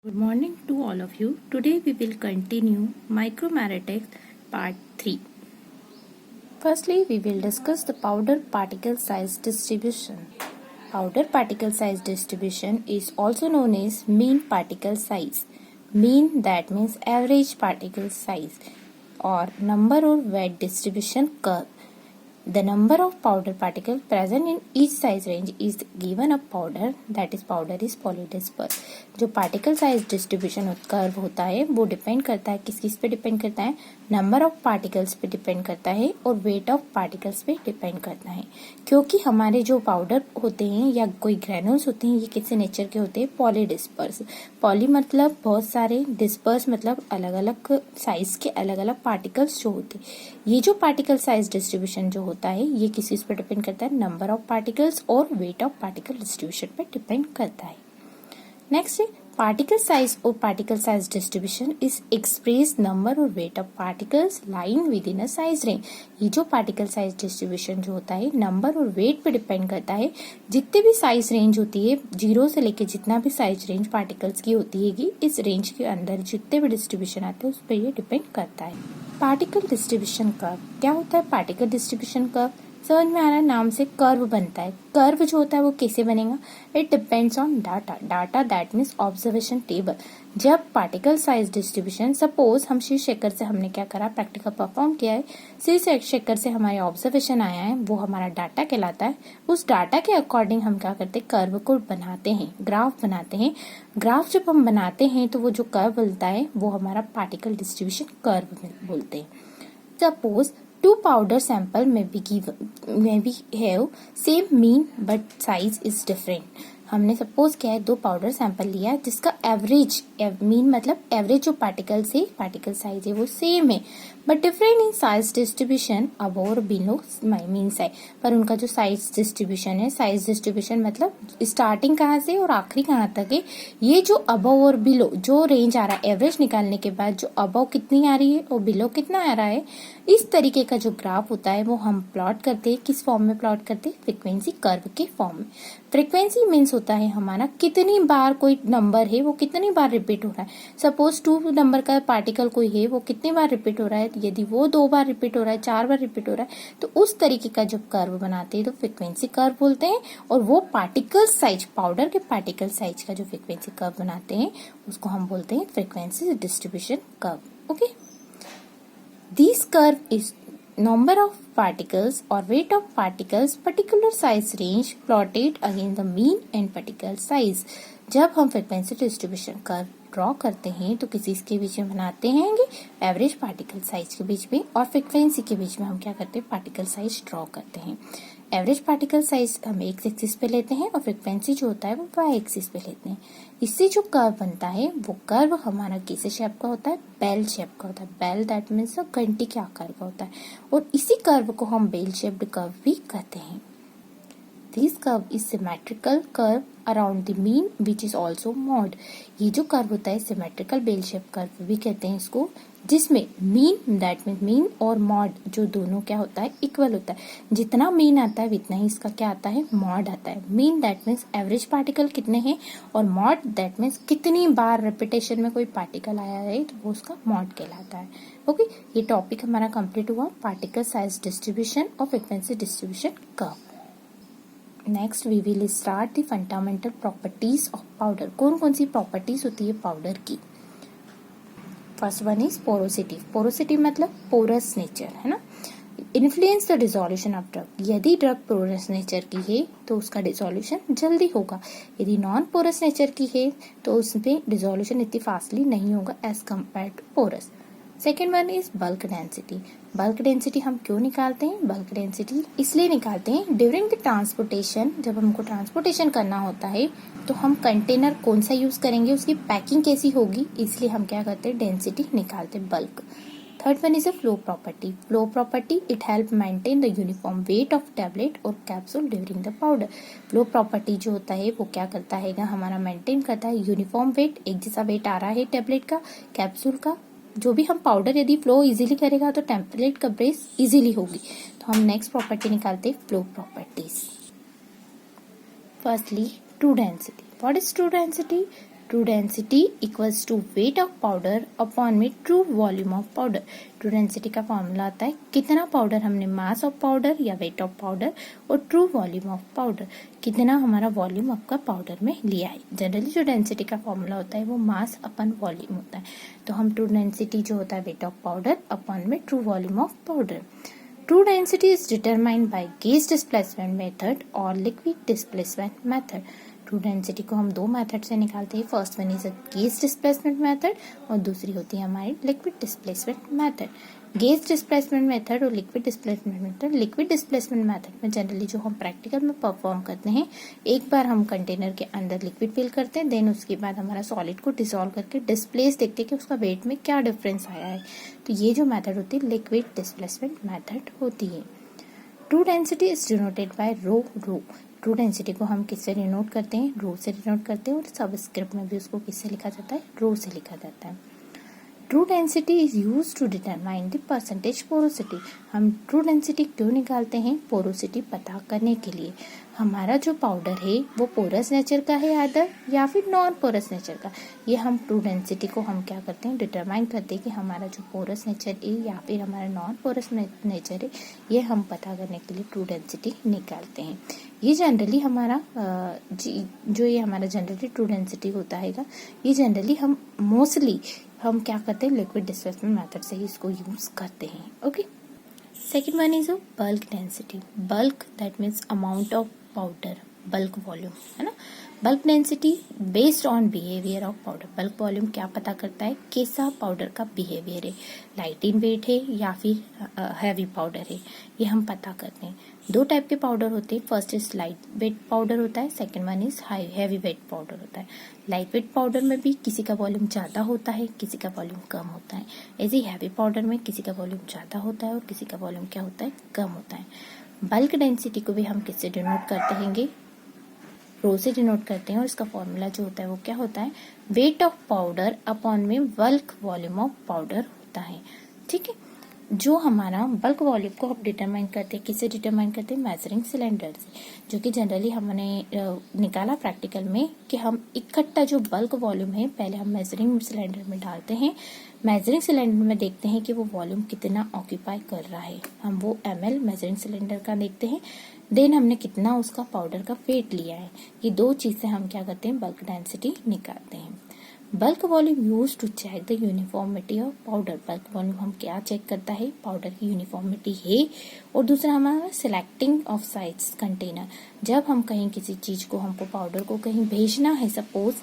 Good morning to all of you. Today we will continue micromathematics part 3. Firstly, we will discuss the powder particle size distribution. Powder particle size distribution is also known as mean particle size. Mean, that means average particle size, or number or weight distribution curve. The number of powder particles present in each size range is given a powder, that is powder is polydisperse. जो particle size distribution curve होता है वो depend करता है किस पे depend करता है, नंबर ऑफ पार्टिकल्स पे डिपेंड करता है और वेट ऑफ पार्टिकल्स पे डिपेंड करता है। क्योंकि हमारे जो पाउडर होते हैं या कोई ग्रेनुल्स होते हैं ये किसी नेचर के होते हैं, पॉलीडिस्पर्स। पॉली मतलब बहुत सारे, डिस्पर्स मतलब अलग अलग साइज के अलग अलग पार्टिकल्स जो होते हैं। ये जो पार्टिकल साइज डिस्ट्रीब्यूशन जो होता है ये किस चीज पे डिपेंड करता है, नंबर ऑफ पार्टिकल्स और वेट ऑफ पार्टिकल डिस्ट्रीब्यूशन पे डिपेंड करता है। नेक्स्ट, पार्टिकल साइज और particle size distribution is express number और weight of particles line within a size range. ये जो पार्टिकल साइज डिस्ट्रीब्यूशन जो होता है नंबर और वेट पे डिपेंड करता है। जितने भी साइज रेंज होती है, 0 से लेके जितना भी साइज रेंज पार्टिकल्स की होती है, इस रेंज के अंदर जितने भी डिस्ट्रीब्यूशन आते हैं उस पर ये डिपेंड करता है। पार्टिकल डिस्ट्रीब्यूशन कर्व क्या होता है? पार्टिकल डिस्ट्रीब्यूशन कर्व समझ में आ रहा है, नाम से कर्व बनता है। कर्व जो होता है वो कैसे बनेगा? It depends on data. Data that means observation table. जब पार्टिकल साइज डिस्ट्रीब्यूशन, सपोज हम शीर्षेकर से हमने क्या करा, प्रैक्टिकल परफॉर्म किया है, शीर्षेकर से हमारे ऑब्जर्वेशन आया है, वो हमारा डाटा कहलाता है। उस डाटा के अकॉर्डिंग हम क्या करते हैं, कर्व को बनाते हैं, ग्राफ बनाते हैं। ग्राफ जब हम बनाते हैं तो वो जो कर्व बनता है वो हमारा पार्टिकल डिस्ट्रीब्यूशन कर्व बोलते हैं। Suppose two powder sample may be have same mean but size is different. हमने सपोज क्या है, 2 पाउडर सैंपल लिया जिसका एवरेज, मीन मतलब एवरेज जो पार्टिकल से पार्टिकल साइज है वो सेम है but different in size distribution above और बिलो मीन साइज। पर उनका जो साइज डिस्ट्रीब्यूशन है, साइज डिस्ट्रीब्यूशन मतलब स्टार्टिंग कहाँ से और आखिरी कहाँ तक है, ये जो अबव और बिलो जो रेंज आ रहा है एवरेज निकालने के बाद, जो अबव कितनी आ रही है और बिलो कितना आ रहा है, इस तरीके का जो ग्राफ होता है वो हम प्लॉट करते हैं। किस फॉर्म में प्लॉट करते हैं? फ्रीक्वेंसी कर्व के फॉर्म में। फ्रीक्वेंसी मीन्स होता है हमारा कितनी बार कोई नंबर है वो कितनी बार रिपीट हो रहा है। सपोज 2 नंबर का पार्टिकल कोई है वो कितनी बार रिपीट हो रहा है, यदि वो 2 बार रिपीट हो रहा है, 4 बार रिपीट हो रहा है, तो उस तरीके का जब कर्व बनाते हैं तो फ्रीक्वेंसी कर्व बोलते हैं। और वो पार्टिकल साइज, पाउडर के पार्टिकल साइज का जो फ्रीक्वेंसी कर्व बनाते हैं उसको हम बोलते हैं frequency distribution curve. Okay, this curve is number of particles or weight of particles particular size range plotted against the mean and particle size। जब हम फ्रीक्वेंसी डिस्ट्रीब्यूशन कर्व ड्रॉ करते हैं तो किसी के बीच में बनाते हैं एवरेज पार्टिकल साइज के बीच में, और फ्रीक्वेंसी के बीच में हम क्या करते हैं, पार्टिकल साइज ड्रॉ करते हैं। एवरेज पार्टिकल साइज हम एक्स एक्सिस पे लेते हैं और फ्रीक्वेंसी जो होता है वो वाई एक्सिस पे लेते हैं। इससे जो कर्व बनता है वो कर्व हमारा किस शेप का होता है, बेल शेप का होता है। बेल दैट मीन्स घंटी के आकार का होता है, और इसी कर्व को हम बेल शेप्ड कर्व भी कहते हैं। This curve is symmetrical curve around the mean which is also mod। ये जो कर्व होता है सिमेट्रिकल बेल शेप कर्व भी कहते हैं इसको, जिसमें मीन दैट मीन मीन और मॉड जो दोनों क्या होता है, इक्वल होता है। जितना मीन आता है उतना ही इसका क्या आता है, मॉड आता है। Mean that means average particle कितने हैं, और मॉड दैट मीन्स कितनी बार रिपीटेशन में कोई पार्टिकल आया है तो वो उसका मॉड कहलाता है। ओके, ये टॉपिक हमारा कंप्लीट हुआ, पार्टिकल साइज डिस्ट्रीब्यूशन और frequency distribution curve. Next we will start the fundamental properties of powder. कौन कौन सी प्रॉपर्टीज होती है पाउडर की? First one is porosity. Porosity मतलब पोरस नेचर, है ना। Influence the dissolution of drug. यदि ड्रग पोरस नेचर की है तो उसका डिसोल्यूशन जल्दी होगा, यदि नॉन पोरस नेचर की है तो उसमें डिसोल्यूशन इतनी फास्टली नहीं होगा as compare to porous. Second one is bulk density. Bulk density हम क्यों निकालते हैं? बल्क डेंसिटी इसलिए निकालते हैं ड्यूरिंग द ट्रांसपोर्टेशन, जब हमको ट्रांसपोर्टेशन करना होता है तो हम कंटेनर कौन सा यूज करेंगे, उसकी पैकिंग कैसी होगी, इसलिए हम क्या करते हैं, डेंसिटी निकालते हैं, bulk. Third one is a flow property. Flow property it help maintain the uniform weight of tablet और capsule during the powder. Flow property जो होता है वो क्या करता है, हमारा मेंटेन करता है यूनिफॉर्म वेट, एक जैसा वेट आ रहा है टैबलेट का, कैप्सूल का। जो भी हम पाउडर यदि फ्लो इजीली करेगा तो टेम्पलेट कवरेज इजीली होगी। तो हम नेक्स्ट प्रॉपर्टी निकालते हैं, flow properties. Firstly true density. What is true density? True density equals to weight of powder upon में true volume of powder. True density का फॉर्मूला आता है कितना पाउडर हमने, मास ऑफ पाउडर या वेट ऑफ पाउडर, और true volume of powder, कितना हमारा वॉल्यूम आपका पाउडर में लिया है। जनरली जो डेंसिटी का फॉर्मूला होता है वो मास अपन वॉल्यूम होता है, तो हम ट्रू डेंसिटी जो होता है वेट ऑफ पाउडर अपॉन में true volume of powder. True density is determined by gauge displacement method और liquid displacement method। True density को हम दो मेथड से निकालते हैं। First one is gas displacement method और दूसरी होती है हमारी liquid displacement method. Gas displacement method और liquid displacement method, liquid displacement method में जनरली जो हम प्रैक्टिकल में परफॉर्म करते हैं, एक बार हम कंटेनर के अंदर लिक्विड फिल करते हैं, देन उसके बाद हमारा सॉलिड को डिसॉल्व करके डिस्प्लेस देखते हैं कि उसका वेट में क्या डिफरेंस आया है। तो ये जो मेथड होती है लिक्विड डिस्प्लेसमेंट मेथड होती है। True density is denoted by rho. True density को हम किससे डिनोट करते हैं, रो से डिनोट करते हैं, और सबस्क्रिप्ट में भी उसको किससे लिखा जाता है, रो से लिखा जाता है। True density is use to determine the percentage porosity. हम ट्रू डेंसिटी क्यों निकालते हैं, पोरोसिटी पता करने के लिए। हमारा जो पाउडर है वो पोरस नेचर का है आदर या फिर नॉन पोरस नेचर का, ये हम ट्रू डेंसिटी को हम क्या करते हैं, डिटरमाइन करते हैं कि हमारा जो पोरस नेचर है या फिर हमारा नॉन पोरस नेचर है, ये हम पता करने के लिए ट्रू डेंसिटी निकालते हैं। ये जनरली हमारा जो ये हमारा जनरली ट्रू डेंसिटी होता है, ये जनरली हम मोस्टली हम क्या करते हैं, लिक्विड डिस्प्लेसमेंट मेथड से ही इसको यूज करते हैं। Okay, second one is bulk density. Bulk that means amount of powder, bulk volume है ना। Bulk density based on behaviour of powder. Bulk volume क्या पता करता है, कैसा पाउडर का बिहेवियर है, लाइट इन वेट है या फिर हैवी पाउडर है, ये हम पता करते हैं। दो टाइप के पाउडर होते हैं, first is light weight powder होता है, second one is heavy weight powder होता है। लाइट वेट पाउडर में भी किसी का वॉल्यूम ज्यादा होता है, किसी का वॉल्यूम कम होता है। ऐसे ही हैवी पाउडर में किसी का वॉल्यूम ज्यादा होता है और किसी का वॉल्यूम क्या होता है, कम होता है। बल्क डेंसिटी को भी हम किससे डिनोट करते हैं, रो से डिनोट करते हैं, और इसका फॉर्मूला जो होता है वो क्या होता है, वेट ऑफ पाउडर अपॉन में बल्क वॉल्यूम ऑफ पाउडर होता है। ठीक है, जो हमारा बल्क वॉल्यूम को हम डिटरमाइन करते हैं, किससे डिटरमाइन करते हैं, मेजरिंग सिलेंडर से, जो कि जनरली हमने निकाला प्रैक्टिकल में कि हम इकट्ठा जो बल्क वॉल्यूम है पहले हम मेजरिंग सिलेंडर में डालते हैं, मेजरिंग सिलेंडर में देखते हैं कि वो वॉल्यूम कितना ऑक्यूपाई कर रहा है, हम वो ml मेजरिंग सिलेंडर का देखते हैं, देन हमने कितना उसका पाउडर का वेट लिया है। ये दो चीज से हम क्या करते हैं, बल्क डेंसिटी निकालते हैं। Bulk volume use to check the uniformity of powder. Bulk volume हम क्या चेक करता है, पाउडर की यूनिफॉर्मिटी है, और दूसरा हमारा सिलेक्टिंग ऑफ साइज कंटेनर। जब हम कहीं किसी चीज को, हमको पाउडर को कहीं भेजना है, सपोज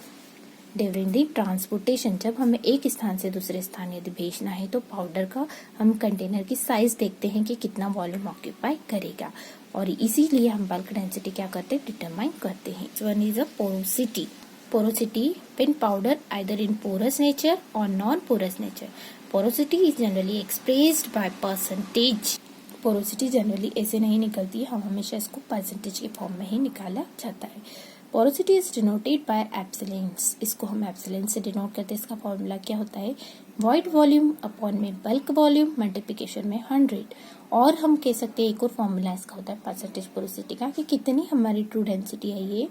ड्यूरिंग दी ट्रांसपोर्टेशन, जब हमें एक स्थान से दूसरे स्थान यदि भेजना है तो पाउडर का हम कंटेनर की साइज देखते हैं कि कितना वॉल्यूम ऑक्यूपाई करेगा, और इसीलिए हम बल्क डेंसिटी क्या करते हैं, डिटरमाइन करते हैं। One is a porosity. Porosity when powder either in porous nature or non-porous nature. Porosity is generally expressed by percentage. Porosity generally ऐसे नहीं निकलती है, हम हमेशा इसको परसेंटेज के फॉर्म में ही निकाला जाता है। Porosity is denoted by एप्सिलेंस। इसको हम एप्सिलेंस से डिनोट करते हैं। इसका फॉर्मूला क्या होता है, वॉइड वॉल्यूम अपॉन में बल्क वॉल्यूम मल्टीप्लिकेशन में 100। और हम कह सकते हैं एक और फॉर्मूला इसका होता है परसेंटेज पोरोसिटी का, कि कितनी हमारी ट्रू डेंसिटी है ये,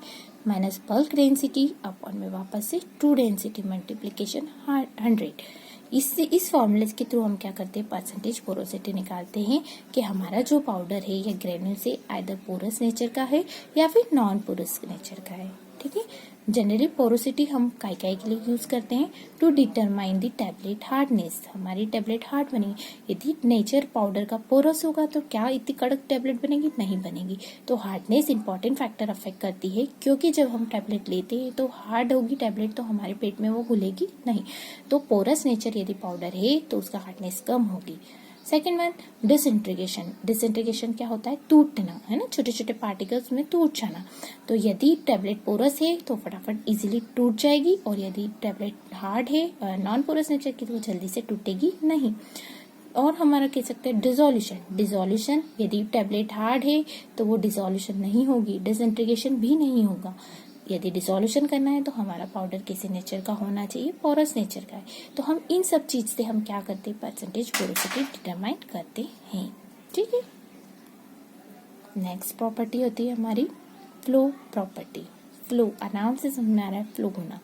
माइनस बल्क डेंसिटी अपॉन में वापस से ट्रू डेंसिटी मल्टीप्लिकेशन 100। इस फॉर्मूले के थ्रू हम क्या करते हैं, परसेंटेज पोरोसिटी निकालते हैं कि हमारा जो पाउडर है या ग्रेन्यूल से आइदर पोरस नेचर का है या फिर नॉन पोरस नेचर का है। ठीक है, जनरली पोरोसिटी हम काय के लिए यूज करते हैं, to determine the tablet hardness. हमारी टेबलेट हार्ड बनेगी, यदि नेचर पाउडर का पोरस होगा तो क्या इतनी कड़क टेबलेट बनेगी, नहीं बनेगी। तो हार्डनेस इंपॉर्टेंट फैक्टर अफेक्ट करती है, क्योंकि जब हम टेबलेट लेते हैं तो हार्ड होगी टेबलेट, तो हमारे पेट में वो घुलेगी नहीं। तो पोरस नेचर यदि पाउडर है तो उसका हार्डनेस कम होगी। Second one, disintegration. डिसइंटीग्रेशन क्या होता है, टूटना, है ना, छोटे छोटे पार्टिकल्स में टूट जाना। तो यदि टेबलेट पोरस है तो फटाफट इजीली टूट जाएगी, और यदि टेबलेट हार्ड है, नॉन पोरस नेचर की, तो वो जल्दी से टूटेगी नहीं। और हमारा कह सकते हैं डिसोल्यूशन। डिसोल्यूशन, यदि टेबलेट हार्ड है तो वो डिसोल्यूशन नहीं होगी, डिसइंटीग्रेशन भी नहीं होगा। यदि डिसोल्यूशन करना है तो हमारा पाउडर किसी नेचर का होना चाहिए, पोरस नेचर का है। तो हम इन सब चीज से हम क्या करते हैं, परसेंटेज पोरोसिटी डिटरमाइन करते हैं। ठीक है, नेक्स्ट प्रॉपर्टी होती है हमारी फ्लो प्रॉपर्टी। फ्लो, नाम से समझ में आ रहा है फ्लो होना।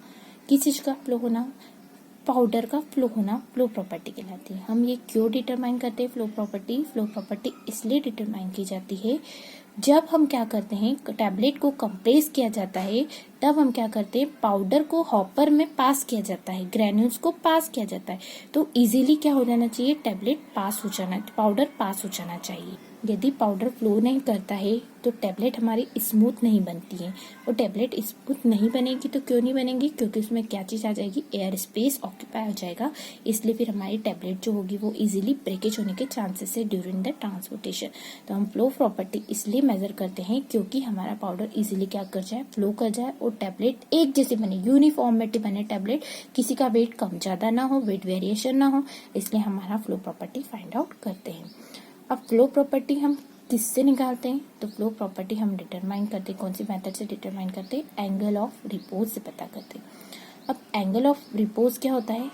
किस चीज का फ्लो होना, पाउडर का फ्लो होना फ्लो प्रॉपर्टी कहलाती है। हम ये क्यों डिटरमाइन करते हैं फ्लो प्रॉपर्टी इसलिए डिटरमाइन की जाती है जब हम क्या करते हैं, टैबलेट को कंप्रेस किया जाता है, तब हम क्या करते हैं, पाउडर को हॉपर में पास किया जाता है, ग्रेन्यूल्स को पास किया जाता है, तो इजीली क्या हो जाना चाहिए, टैबलेट पास हो जाना, पाउडर पास हो जाना चाहिए। यदि पाउडर फ्लो नहीं करता है तो टैबलेट हमारी स्मूथ नहीं बनती है, और टैबलेट स्मूथ नहीं बनेगी तो क्यों नहीं बनेगी, क्योंकि उसमें क्या चीज आ जाएगी, एयर स्पेस ऑक्यूपाई हो जाएगा, इसलिए फिर हमारी टैबलेट जो होगी वो इजीली ब्रेकेज होने के चांसेस है ड्यूरिंग द ट्रांसपोर्टेशन। तो हम फ्लो प्रॉपर्टी इसलिए मेजर करते हैं क्योंकि हमारा पाउडर इजीली क्या कर जाए, फ्लो कर जाए, और टैबलेट एक जैसे बने, यूनिफॉर्मिटी बने टैबलेट, किसी का वेट कम ज्यादा ना हो, वेट वेरिएशन ना हो, इसलिए हमारा फ्लो प्रॉपर्टी फाइंड आउट करते हैं। अब फ्लो प्रॉपर्टी हम किससे निकालते हैं, तो फ्लो प्रॉपर्टी हम डिटरमाइन करते हैं, कौन सी मेथड से डिटरमाइन करते हैं, एंगल ऑफ रिपोज से पता करते हैं। अब एंगल ऑफ रिपोज क्या होता है,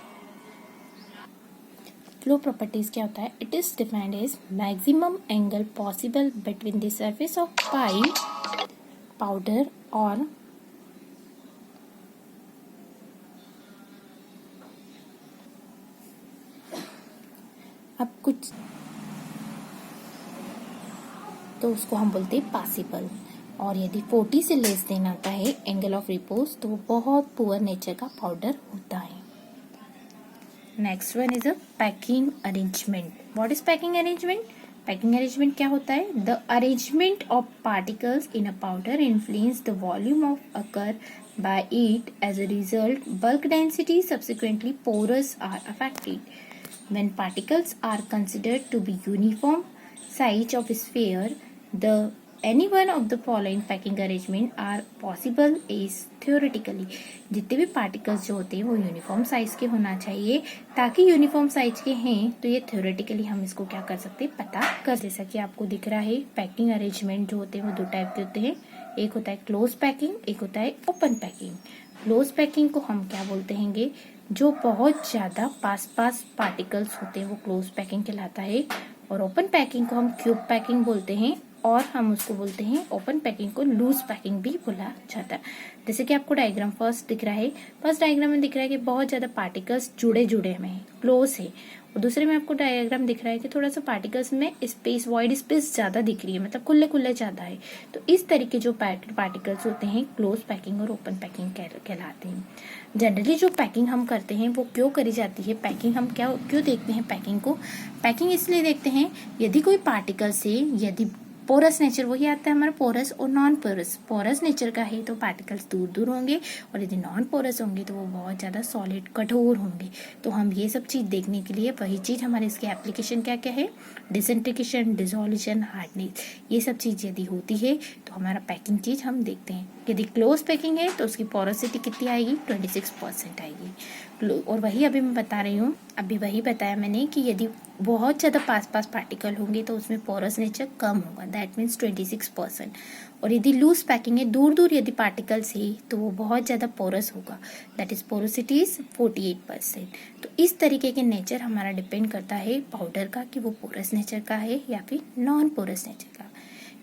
फ्लो प्रॉपर्टीज क्या होता है, it is defined as maximum angle possible between the surface of pipe, powder और अब कुछ तो उसको हम बोलते हैं पासिबल, और यदि 40 से लेस देना होता है एंगल ऑफ रिपोज तो वो बहुत पुअर नेचर का पाउडर होता है। Next one is a packing arrangement. What is packing arrangement, packing arrangement क्या होता है, the arrangement of particles in a powder influence the volume of occur by it. As a result, bulk density, subsequently porous, are affected. When particles are considered to be uniform size of sphere, the any one of the following packing arrangement are possible is theoretically. जितने भी particles जो होते हैं वो uniform size के होना चाहिए, ताकि यूनिफॉर्म साइज के हैं तो ये थ्योरेटिकली हम इसको क्या कर सकते हैं, पता कर। जैसा कि आपको दिख रहा है, पैकिंग अरेंजमेंट जो होते हैं वो दो टाइप के होते हैं, एक होता है क्लोज पैकिंग, एक होता है ओपन पैकिंग। क्लोज पैकिंग को हम क्या बोलते हैं, जो बहुत ज्यादा पास पार्टिकल्स होते हैं वो क्लोज पैकिंग कहलाता है, और ओपन पैकिंग को हम क्यूब पैकिंग बोलते हैं, और हम उसको बोलते हैं, ओपन पैकिंग को लूज पैकिंग भी बोला जाता है। जैसे कि आपको डायग्राम फर्स्ट दिख रहा है, फर्स्ट डायग्राम में दिख रहा है कि बहुत ज्यादा पार्टिकल्स जुड़े में है, क्लोज है, और दूसरे में आपको डायग्राम दिख रहा है कि थोड़ा सा पार्टिकल्स में स्पेस, वॉइड स्पेस ज्यादा दिख रही है, मतलब खुले ज्यादा है। तो इस तरीके जो पार्टिकल्स होते हैं क्लोज पैकिंग और ओपन पैकिंग कहलाते हैं। जनरली जो पैकिंग हम करते हैं वो क्यों करी जाती है, पैकिंग हम क्यों देखते हैं पैकिंग को, पैकिंग इसलिए देखते हैं यदि कोई पार्टिकल से, यदि पोरस नेचर वही आता है हमारा पोरस और नॉन पोरस, पोरस नेचर का है तो पार्टिकल्स दूर दूर होंगे, और यदि नॉन पोरस होंगे तो वो बहुत ज्यादा सॉलिड कठोर होंगे। तो हम ये सब चीज देखने के लिए, वही चीज हमारे इसके एप्लीकेशन क्या क्या है, डिसइंटीग्रेशन, डिसोल्यूशन, हार्डनेस, ये सब चीज यदि होती है तो हमारा पैकिंग चीज हम देखते हैं। यदि क्लोज पैकिंग है तो उसकी पोरोसिटी कितनी आएगी, 26% आएगी। और वही अभी मैं बता रही हूँ, अभी वही बताया मैंने कि यदि बहुत ज्यादा पास पार्टिकल होंगे तो उसमें पोरस नेचर कम होगा, दैट मीन्स 26%। और यदि लूज पैकिंग है, दूर दूर यदि पार्टिकल्स है तो वो बहुत ज्यादा पोरस होगा, दैट इज पोरोसिटी इज 48%। तो इस तरीके के नेचर हमारा डिपेंड करता है पाउडर का, कि वो पोरस नेचर का है या फिर नॉन पोरस नेचर का।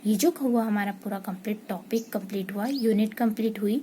ये जो हुआ हमारा पूरा टॉपिक कंप्लीट हुआ, यूनिट कंप्लीट हुई।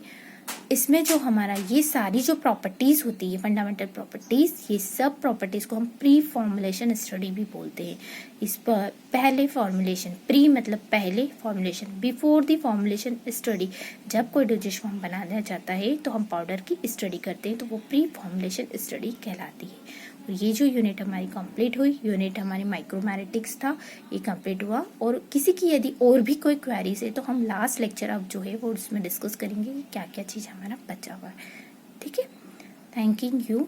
इसमें जो हमारा ये सारी जो प्रॉपर्टीज होती है, फंडामेंटल प्रॉपर्टीज, ये सब प्रॉपर्टीज को हम प्री फॉर्मुलेशन स्टडी भी बोलते हैं। इस पर पहले फॉर्मुलेशन, प्री मतलब पहले, formulation before the formulation study, जब कोई डोजेज फॉर्म बनाया जाता है तो हम पाउडर की स्टडी करते हैं, तो वो प्री फॉर्मुलेशन स्टडी कहलाती है। और ये जो यूनिट हमारी कंप्लीट हुई, यूनिट हमारी माइक्रोमैरेटिक्स था, ये कंप्लीट हुआ। और किसी की यदि और भी कोई क्वेरीज है तो हम लास्ट लेक्चर अब जो है वो उसमें डिस्कस करेंगे कि क्या क्या चीज़ हमारा बचा हुआ है। ठीक है, थैंक यू।